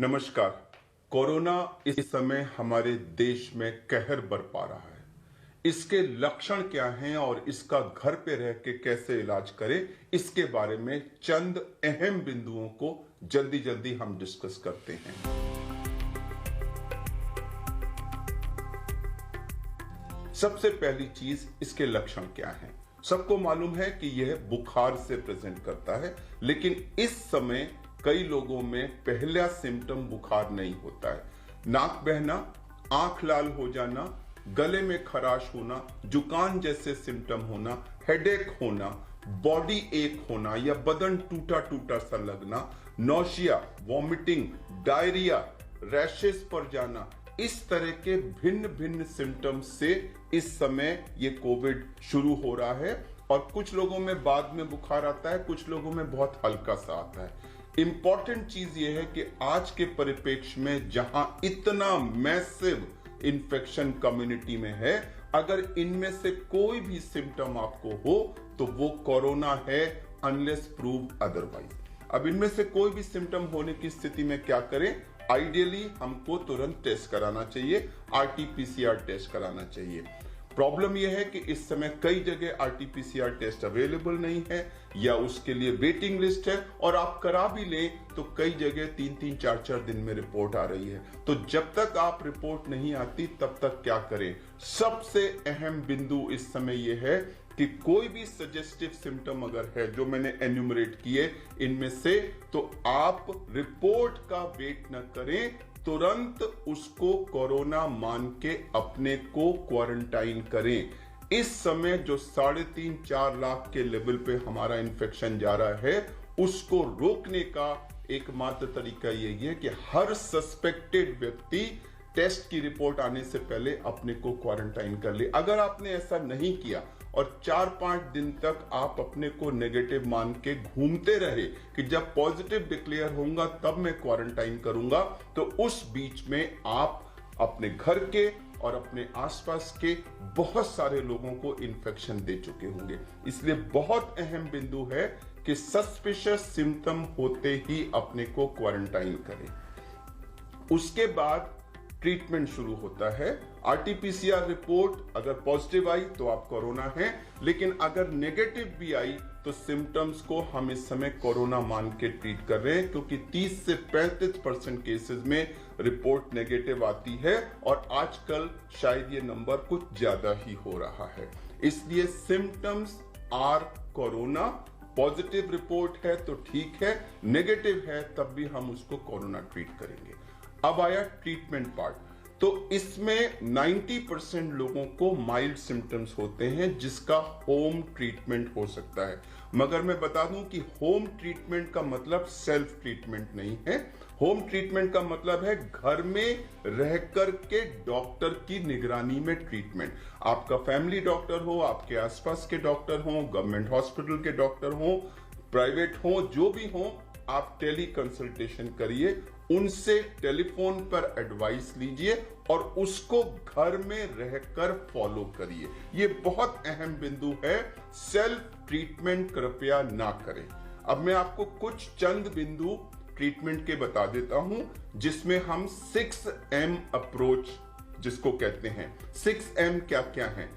नमस्कार। कोरोना इस समय हमारे देश में कहर बरपा रहा है। इसके लक्षण क्या हैं और इसका घर पे रह के कैसे इलाज करें, इसके बारे में चंद अहम बिंदुओं को जल्दी जल्दी हम डिस्कस करते हैं। सबसे पहली चीज, इसके लक्षण क्या हैं। सबको मालूम है कि यह बुखार से प्रेजेंट करता है, लेकिन इस समय कई लोगों में पहला सिम्टम बुखार नहीं होता है। नाक बहना, आंख लाल हो जाना, गले में खराश होना, जुकाम जैसे सिम्टम होना, हेडेक होना, बॉडी एक होना या बदन टूटा टूटा सा लगना, नौशिया, वॉमिटिंग, डायरिया, रैशेस पर जाना, इस तरह के भिन्न भिन्न सिम्टम्स से इस समय ये कोविड शुरू हो रहा है। और कुछ लोगों में बाद में बुखार आता है, कुछ लोगों में बहुत हल्का सा आता है। इंपॉर्टेंट चीज यह है कि आज के परिप्रेक्ष्य में जहां इतना मैसिव इन्फेक्शन कम्युनिटी में है, अगर इनमें से कोई भी सिम्टम आपको हो तो वो कोरोना है, अनलेस प्रूव अदरवाइज। अब इनमें से कोई भी सिम्टम होने की स्थिति में क्या करें? आइडियली हमको तुरंत टेस्ट कराना चाहिए, आरटी-पीसीआर टेस्ट कराना चाहिए। प्रॉब्लम यह है कि इस समय कई जगह आरटी-पीसीआर टेस्ट अवेलेबल नहीं है या उसके लिए वेटिंग लिस्ट है, और आप करा भी लें तो कई जगह 3-3, 4-4 दिन में रिपोर्ट आ रही है। तो जब तक आप रिपोर्ट नहीं आती तब तक क्या करें? सबसे अहम बिंदु इस समय यह है कि कोई भी सजेस्टिव सिम्टम अगर है जो मैंने एन्यूमरेट किए इनमें से, तो आप रिपोर्ट का वेट न करें, तुरंत उसको कोरोना मान के अपने को क्वारंटाइन करें। इस समय जो 3.5-4 लाख के लेवल पे हमारा इन्फेक्शन जा रहा है, उसको रोकने का एकमात्र तरीका यही है कि हर सस्पेक्टेड व्यक्ति टेस्ट की रिपोर्ट आने से पहले अपने को क्वारंटाइन कर ले। अगर आपने ऐसा नहीं किया और 4-5 दिन तक आप अपने को नेगेटिव मान के घूमते रहे कि जब पॉजिटिव डिक्लेयर होऊंगा तब मैं क्वारंटाइन करूंगा, तो उस बीच में आप अपने घर के और अपने आसपास के बहुत सारे लोगों को इन्फेक्शन दे चुके होंगे। इसलिए बहुत अहम बिंदु है कि सस्पिशियस सिम्टम होते ही अपने को क्वारंटाइन करें। उसके बाद ट्रीटमेंट शुरू होता है। आरटी-पीसीआर रिपोर्ट अगर पॉजिटिव आई तो आप कोरोना हैं, लेकिन अगर नेगेटिव भी आई तो सिम्टम्स को हम इस समय कोरोना मान के ट्रीट कर रहे हैं, क्योंकि 30 से 35% केसेस में रिपोर्ट नेगेटिव आती है और आजकल शायद ये नंबर कुछ ज्यादा ही हो रहा है। इसलिए symptoms are corona. Positive report है तो ठीक है, नेगेटिव है तब भी हम उसको कोरोना ट्रीट करेंगे। अब आया ट्रीटमेंट पार्ट। तो इसमें 90% लोगों को माइल्ड सिम्टम्स होते हैं जिसका होम ट्रीटमेंट हो सकता है। मगर मैं बता दूं कि होम ट्रीटमेंट का मतलब सेल्फ ट्रीटमेंट नहीं है। होम ट्रीटमेंट का मतलब है घर में रह कर के डॉक्टर की निगरानी में ट्रीटमेंट। आपका फैमिली डॉक्टर हो, आपके आसपास के डॉक्टर हो, गवर्नमेंट हॉस्पिटल के डॉक्टर हो, प्राइवेट हो, जो भी हो, आप टेली कंसल्टेशन करिए, उनसे टेलीफोन पर एडवाइस लीजिए और उसको घर में रहकर फॉलो करिए। यह बहुत अहम बिंदु है। सेल्फ ट्रीटमेंट कृपया ना करें। अब मैं आपको कुछ चंद बिंदु ट्रीटमेंट के बता देता हूं, जिसमें हम 6M अप्रोच जिसको कहते हैं। 6M क्या क्या है?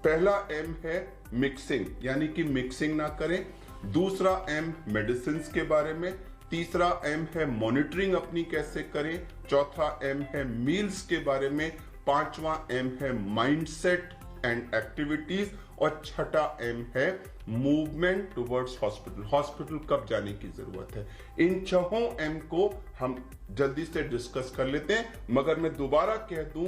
पहला M है मिक्सिंग, यानी कि मिक्सिंग ना करें। दूसरा M मेडिसिन के बारे में। तीसरा M है मॉनिटरिंग अपनी कैसे करें। चौथा M है मील्स के बारे में। पांचवा M है माइंडसेट एंड एक्टिविटीज। और छठा M है मूवमेंट टुवर्ड्स हॉस्पिटल। हॉस्पिटल कब जाने की जरूरत है। इन 6 M को हम जल्दी से डिस्कस कर लेते हैं, मगर मैं दोबारा कह दूं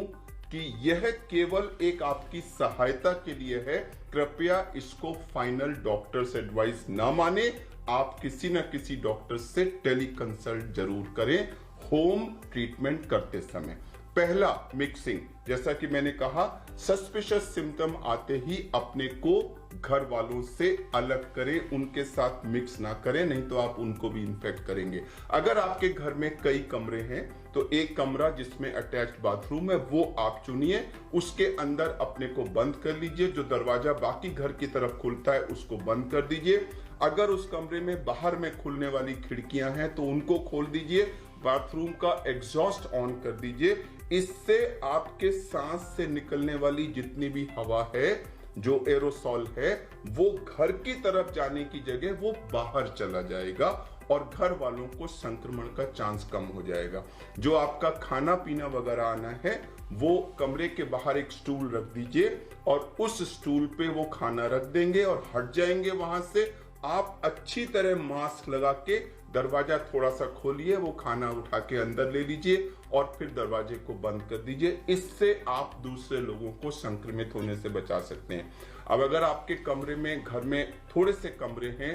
कि यह केवल एक आपकी सहायता के लिए है। कृपया इसको फाइनल डॉक्टर्स एडवाइस ना माने। आप किसी न किसी डॉक्टर से टेली कंसल्ट जरूर करें होम ट्रीटमेंट करते समय। पहला मिक्सिंग, जैसा कि मैंने कहा, सस्पिशियस सिम्टम आते ही अपने को घर वालों से अलग करें, उनके साथ मिक्स ना करें, नहीं तो आप उनको भी इन्फेक्ट करेंगे। अगर आपके घर में कई कमरे हैं तो एक कमरा जिसमें अटैच्ड बाथरूम है वो आप चुनिए, उसके अंदर अपने को बंद कर लीजिए। जो दरवाजा बाकी घर की तरफ खुलता है उसको बंद कर दीजिए। अगर उस कमरे में बाहर में खुलने वाली खिड़कियां हैं तो उनको खोल दीजिए। बाथरूम का एग्जॉस्ट ऑन कर दीजिए। इससे आपके सांस से निकलने वाली जितनी भी हवा है, जो एरोसॉल है, वो घर की तरफ जाने की जगह वो बाहर चला जाएगा और घर वालों को संक्रमण का चांस कम हो जाएगा। जो आपका खाना पीना वगैरह आना है, वो कमरे के बाहर एक स्टूल रख दीजिए और उस स्टूल पे वो खाना रख देंगे और हट जाएंगे वहां से। आप अच्छी तरह मास्क लगा के दरवाजा थोड़ा सा खोलिए, वो खाना उठा के अंदर ले लीजिए और फिर दरवाजे को बंद कर दीजिए। इससे आप दूसरे लोगों को संक्रमित होने से बचा सकते हैं। अब अगर आपके कमरे में, घर में थोड़े से कमरे हैं,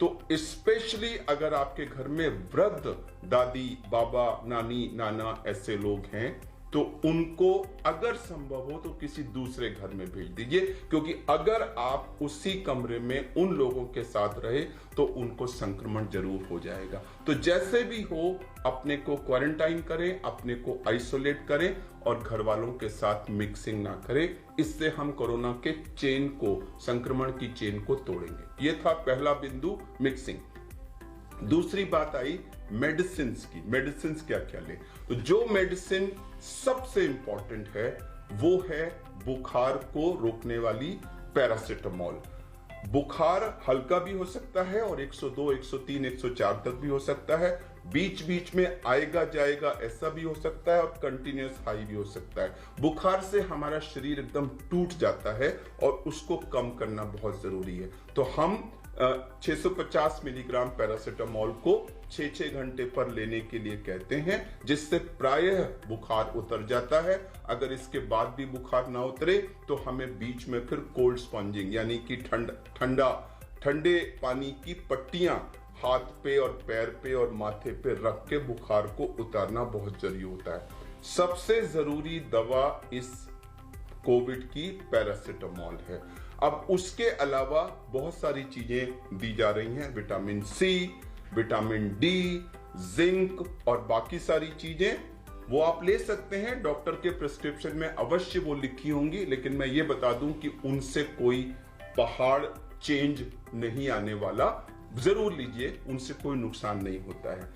तो स्पेशली अगर आपके घर में वृद्ध दादी, बाबा, नानी, नाना ऐसे लोग हैं, तो उनको अगर संभव हो तो किसी दूसरे घर में भेज दीजिए, क्योंकि अगर आप उसी कमरे में उन लोगों के साथ रहे तो उनको संक्रमण जरूर हो जाएगा। तो जैसे भी हो अपने को क्वारंटाइन करें, अपने को आइसोलेट करें और घर वालों के साथ मिक्सिंग ना करें। इससे हम कोरोना के चेन को, संक्रमण की चेन को तोड़ेंगे। ये था पहला बिंदु, मिक्सिंग। दूसरी बात आई मेडिसिन की। मेडिसिन क्या क्या ले? तो जो मेडिसिन सबसे इंपॉर्टेंट है वो है बुखार को रोकने वाली पैरासिटामोल। बुखार हल्का भी हो सकता है और 102, 103, 104 तक भी हो सकता है। बीच बीच में आएगा जाएगा ऐसा भी हो सकता है और कंटिन्यूअस हाई भी हो सकता है। बुखार से हमारा शरीर एकदम टूट जाता है और उसको कम करना बहुत जरूरी है। तो हम 650 मिलीग्राम पैरासिटामोल को 6-6 घंटे पर लेने के लिए कहते हैं, जिससे प्रायः बुखार उतर जाता है। अगर इसके बाद भी बुखार ना उतरे तो हमें बीच में फिर कोल्ड स्पॉन्जिंग यानी कि ठंडे पानी की पट्टियां हाथ पे और पैर पे और माथे पे रख के बुखार को उतारना बहुत जरूरी होता है। सबसे जरूरी दवा इस कोविड की पैरासिटामोल है। अब उसके अलावा बहुत सारी चीजें दी जा रही हैं, vitamin C, vitamin D, zinc और बाकी सारी चीजें, वो आप ले सकते हैं। डॉक्टर के प्रिस्क्रिप्शन में अवश्य वो लिखी होंगी, लेकिन मैं ये बता दूं कि उनसे कोई पहाड़ चेंज नहीं आने वाला। जरूर लीजिए, उनसे कोई नुकसान नहीं होता है।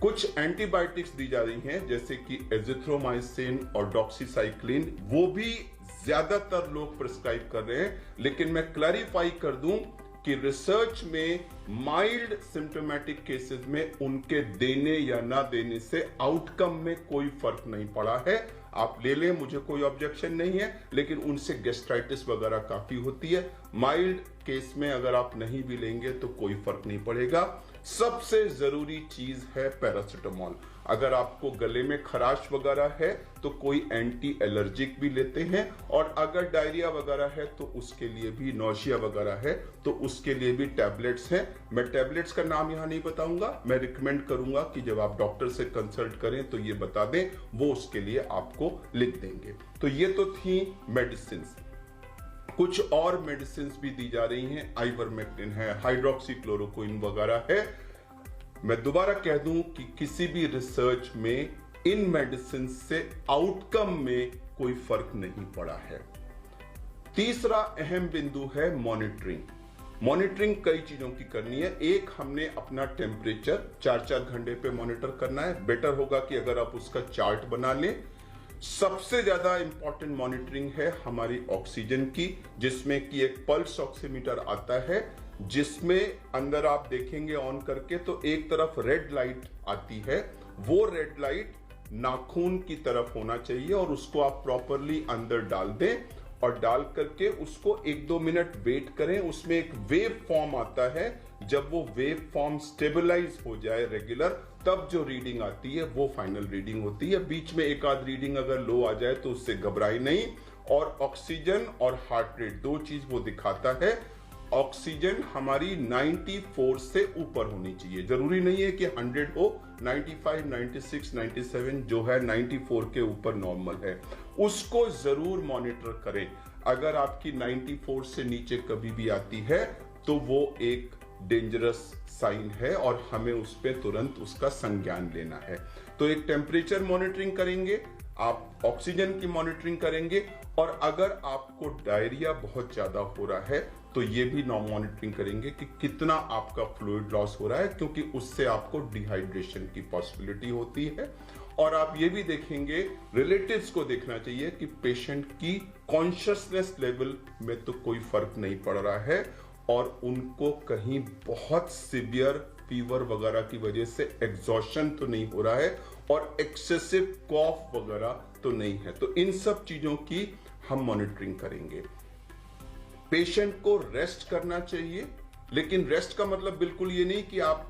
कुछ एंटीबायोटिक्स दी जा रही हैं, जैसे कि एजिथ्रोमाइसिन और डॉक्सीसाइक्लिन, वो भी ज्यादातर लोग प्रिस्क्राइब कर रहे हैं। लेकिन मैं क्लैरिफाई कर दूं कि रिसर्च में माइल्ड सिम्टोमेटिक केसेस में उनके देने या ना देने से आउटकम में कोई फर्क नहीं पड़ा है। आप ले लें, मुझे कोई ऑब्जेक्शन नहीं है, लेकिन उनसे गैस्ट्राइटिस वगैरह काफी होती है। माइल्ड केस में अगर आप नहीं भी लेंगे तो कोई फर्क नहीं पड़ेगा। सबसे जरूरी चीज है पैरासिटामोल। अगर आपको गले में खराश वगैरह है तो कोई एंटी एलर्जिक भी लेते हैं, और अगर डायरिया वगैरह है तो उसके लिए भी, नौशिया वगैरह है तो उसके लिए भी टैबलेट्स हैं। मैं टैबलेट्स का नाम यहां नहीं बताऊंगा, मैं रिकमेंड करूंगा कि जब आप डॉक्टर से कंसल्ट करें तो ये बता दें, वो उसके लिए आपको लिख देंगे। तो ये तो थी मेडिसिन। कुछ और मेडिसिन भी दी जा रही हैं, आइवरमेक्टिन है, हाइड्रोक्सीक्लोरोक्विन वगैरह है। मैं दोबारा कह दूं कि किसी भी रिसर्च में इन मेडिसिन से आउटकम में कोई फर्क नहीं पड़ा है। तीसरा अहम बिंदु है मॉनिटरिंग। मॉनिटरिंग कई चीजों की करनी है। एक, हमने अपना टेम्परेचर 4-4 घंटे पे मॉनिटर करना है। बेटर होगा कि अगर आप उसका चार्ट बना लें। सबसे ज्यादा इंपॉर्टेंट मॉनिटरिंग है हमारी ऑक्सीजन की, जिसमें कि एक पल्स ऑक्सीमीटर आता है, जिसमें अंदर आप देखेंगे ऑन करके तो एक तरफ रेड लाइट आती है। वो रेड लाइट नाखून की तरफ होना चाहिए और उसको आप प्रॉपरली अंदर डाल दें और डाल करके उसको 1-2 मिनट वेट करें। उसमें एक वेव फॉर्म आता है, जब वो वेव फॉर्म स्टेबलाइज हो जाए रेगुलर, तब जो रीडिंग आती है वो फाइनल रीडिंग होती है। बीच में एक आध रीडिंग अगर लो आ जाए तो उससे घबराई नहीं। और ऑक्सीजन और हार्ट रेट, दो चीज वो दिखाता है। ऑक्सीजन हमारी 94 से ऊपर होनी चाहिए, जरूरी नहीं है कि 100 हो। 95, 96, 97 जो है 94 के ऊपर नॉर्मल है, उसको जरूर मॉनिटर करें। अगर आपकी 94 से नीचे कभी भी आती है तो वो एक डेंजरस साइन है और हमें उस पर तुरंत उसका संज्ञान लेना है। तो एक टेम्परेचर मॉनिटरिंग करेंगे, आप ऑक्सीजन की मॉनिटरिंग करेंगे, और अगर आपको डायरिया बहुत ज्यादा हो रहा है तो ये भी मॉनिटरिंग करेंगे कि कितना आपका फ्लूइड लॉस हो रहा है, क्योंकि उससे आपको डिहाइड्रेशन की पॉसिबिलिटी होती है। और आप ये भी देखेंगे, रिलेटिव्स को देखना चाहिए कि पेशेंट की कॉन्शियसनेस लेवल में तो कोई फर्क नहीं पड़ रहा है और उनको कहीं बहुत सीवियर फीवर वगैरह की वजह से एग्जॉशन तो नहीं हो रहा है और एक्सेसिव कॉफ वगैरह तो नहीं है। तो इन सब चीजों की हम मॉनिटरिंग करेंगे। पेशेंट को रेस्ट करना चाहिए, लेकिन रेस्ट का मतलब बिल्कुल ये नहीं कि आप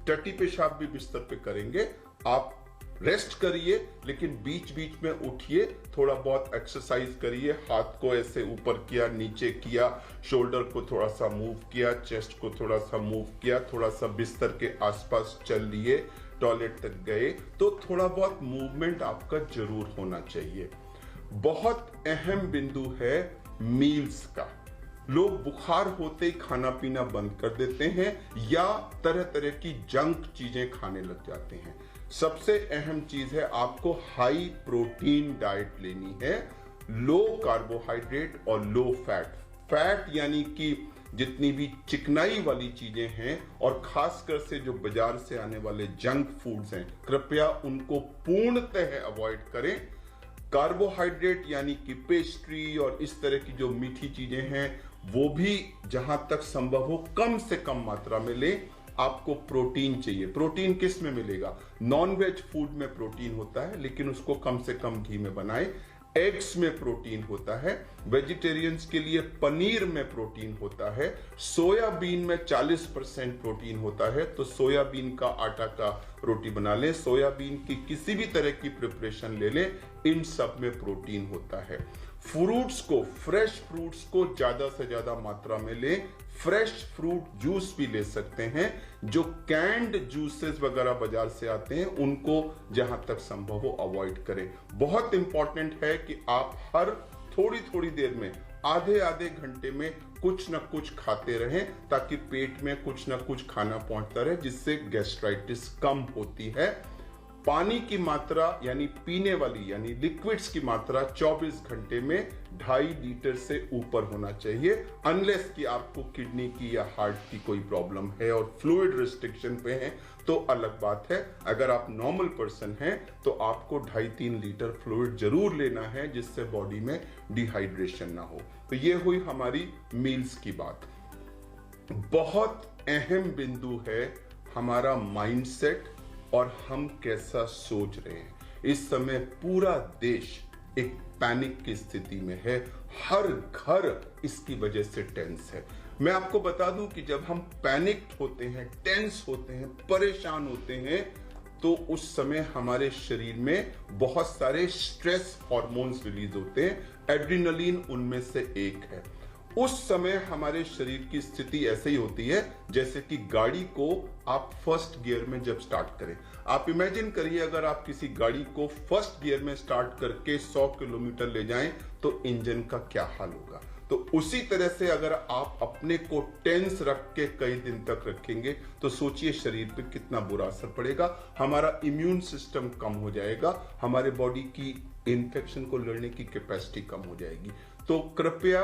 टट्टी पेशाब भी बिस्तर पे करेंगे। आप रेस्ट करिए, लेकिन बीच बीच में उठिए, थोड़ा बहुत एक्सरसाइज करिए, हाथ को ऐसे ऊपर किया, नीचे किया, शोल्डर को थोड़ा सा मूव किया, चेस्ट को थोड़ा सा मूव किया, थोड़ा सा बिस्तर के आसपास चल लिए, टॉयलेट तक गए, तो थोड़ा बहुत मूवमेंट आपका जरूर होना चाहिए। बहुत अहम बिंदु है मील्स का। लोग बुखार होते ही खाना पीना बंद कर देते हैं या तरह तरह की जंक चीजें खाने लग जाते हैं। सबसे अहम चीज है, आपको हाई प्रोटीन डाइट लेनी है, लो कार्बोहाइड्रेट और लो फैट। फैट यानी कि जितनी भी चिकनाई वाली चीजें हैं और खासकर से जो बाजार से आने वाले जंक फूड्स हैं, कृपया उनको पूर्णतः अवॉइड करें। कार्बोहाइड्रेट यानी कि पेस्ट्री और इस तरह की जो मीठी चीजें हैं वो भी जहां तक संभव हो कम से कम मात्रा में लें। आपको प्रोटीन चाहिए। प्रोटीन किस में मिलेगा? नॉन वेज फूड में प्रोटीन होता है, लेकिन उसको कम से कम घी में बनाएं। एग्स में प्रोटीन होता है, वेजिटेरियंस के लिए पनीर में प्रोटीन होता है, सोयाबीन में 40% प्रोटीन होता है, तो सोयाबीन का आटा का रोटी बना लें, सोयाबीन की किसी भी तरह की प्रिपरेशन ले लें, इन सब में प्रोटीन होता है। फ्रूट्स को, फ्रेश फ्रूट्स को ज्यादा से ज्यादा मात्रा में लें। फ्रेश फ्रूट जूस भी ले सकते हैं। जो कैंड जूसेस वगैरह बाजार से आते हैं उनको जहां तक संभव हो अवॉइड करें। बहुत इंपॉर्टेंट है कि आप हर थोड़ी थोड़ी देर में, आधे आधे घंटे में कुछ ना कुछ खाते रहें, ताकि पेट में कुछ ना कुछ खाना पहुंचता रहे, जिससे गैस्ट्राइटिस कम होती है। पानी की मात्रा यानी पीने वाली यानी लिक्विड्स की मात्रा 24 घंटे में 2.5 लीटर से ऊपर होना चाहिए, अनलेस कि आपको किडनी की या हार्ट की कोई प्रॉब्लम है और फ्लूइड रिस्ट्रिक्शन पे है तो अलग बात है। अगर आप नॉर्मल पर्सन हैं तो आपको 2.5-3 लीटर फ्लूइड जरूर लेना है, जिससे बॉडी में डिहाइड्रेशन ना हो। तो ये हुई हमारी मील्स की बात। बहुत अहम बिंदु है हमारा माइंडसेट और हम कैसा सोच रहे हैं। इस समय पूरा देश एक पैनिक की स्थिति में है, हर घर इसकी वजह से टेंस है। मैं आपको बता दूं कि जब हम पैनिक होते हैं, टेंस होते हैं, परेशान होते हैं, तो उस समय हमारे शरीर में बहुत सारे स्ट्रेस हार्मोन्स रिलीज होते हैं। एड्रेनलिन उनमें से एक है। उस समय हमारे शरीर की स्थिति ऐसे ही होती है जैसे कि गाड़ी को आप फर्स्ट गियर में जब स्टार्ट करें। आप इमेजिन करिए, अगर आप किसी गाड़ी को फर्स्ट गियर में स्टार्ट करके 100 किलोमीटर ले जाएं तो इंजन का क्या हाल होगा। तो उसी तरह से अगर आप अपने को टेंस रख के कई दिन तक रखेंगे तो सोचिए शरीर पे कितना बुरा असर पड़ेगा। हमारा इम्यून सिस्टम कम हो जाएगा, हमारे बॉडी की इन्फेक्शन को लड़ने की कैपेसिटी कम हो जाएगी। तो कृपया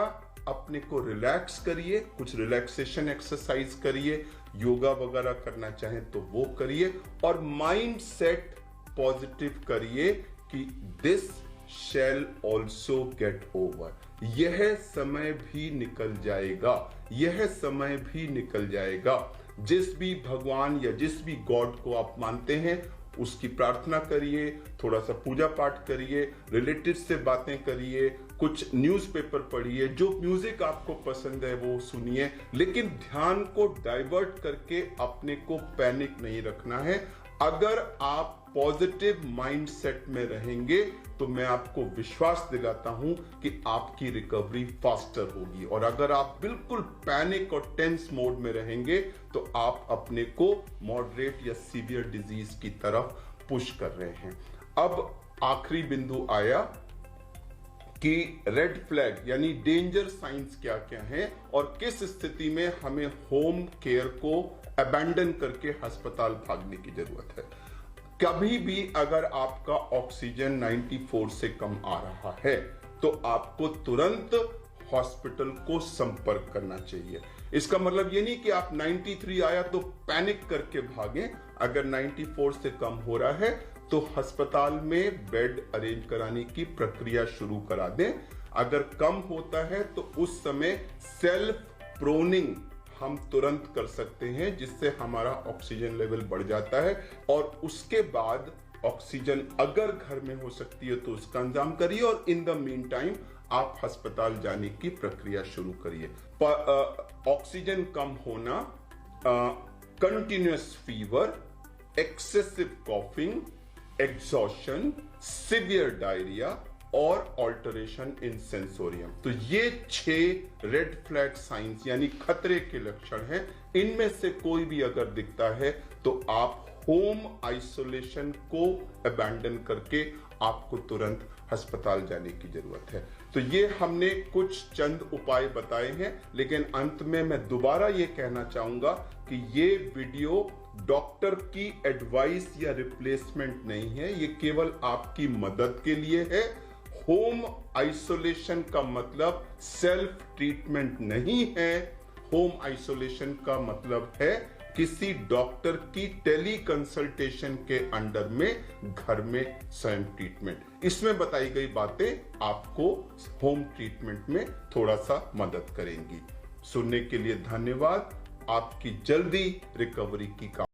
अपने को रिलैक्स करिए, कुछ रिलैक्सेशन एक्सरसाइज करिए, योगा वगैरह करना चाहें तो वो करिए, और माइंड सेट पॉजिटिव करिए कि this shall also get over. यह समय भी निकल जाएगा, यह समय भी निकल जाएगा। जिस भी भगवान या जिस भी गॉड को आप मानते हैं उसकी प्रार्थना करिए, थोड़ा सा पूजा पाठ करिए, रिलेटिव से बातें करिए, कुछ न्यूज़पेपर पढ़िए, जो म्यूजिक आपको पसंद है वो सुनिए, लेकिन ध्यान को डाइवर्ट करके अपने को पैनिक नहीं रखना है। अगर आप पॉजिटिव माइंडसेट में रहेंगे तो मैं आपको विश्वास दिलाता हूं कि आपकी रिकवरी फास्टर होगी, और अगर आप बिल्कुल पैनिक और टेंस मोड में रहेंगे तो आप अपने को मॉडरेट या सीवियर डिजीज की तरफ पुश कर रहे हैं। अब आखिरी बिंदु आया कि रेड फ्लैग यानी डेंजर साइंस क्या क्या हैं और किस स्थिति में हमें होम केयर को अबैंडन करके अस्पताल भागने की जरूरत है। कभी भी अगर आपका ऑक्सीजन 94 से कम आ रहा है तो आपको तुरंत हॉस्पिटल को संपर्क करना चाहिए। इसका मतलब ये नहीं कि आप 93 आया तो पैनिक करके भागें। अगर 94 से कम हो रहा है तो अस्पताल में बेड अरेंज कराने की प्रक्रिया शुरू करा दें। अगर कम होता है तो उस समय सेल्फ प्रोनिंग हम तुरंत कर सकते हैं, जिससे हमारा ऑक्सीजन लेवल बढ़ जाता है। और उसके बाद ऑक्सीजन अगर घर में हो सकती है तो उसका इंतजाम करिए, और इन द मीन टाइम आप अस्पताल जाने की प्रक्रिया शुरू करिए। ऑक्सीजन कम होना, continuous fever, excessive coughing, exhaustion, severe diarrhoea और ऑल्टरेशन इन सेंसोरियम, तो ये 6 रेड फ्लैग साइंस यानी खतरे के लक्षण हैं। इनमें से कोई भी अगर दिखता है तो आप होम आइसोलेशन को अबैंडन करके आपको तुरंत अस्पताल जाने की जरूरत है। तो ये हमने कुछ चंद उपाय बताए हैं, लेकिन अंत में मैं दोबारा ये कहना चाहूंगा कि ये वीडियो डॉक्टर की एडवाइस या रिप्लेसमेंट नहीं है, ये केवल आपकी मदद के लिए है। होम आइसोलेशन का मतलब सेल्फ ट्रीटमेंट नहीं है। होम आइसोलेशन का मतलब है किसी डॉक्टर की टेली कंसल्टेशन के अंडर में घर में स्वयं ट्रीटमेंट। इसमें बताई गई बातें आपको होम ट्रीटमेंट में थोड़ा सा मदद करेंगी। सुनने के लिए धन्यवाद। आपकी जल्दी रिकवरी की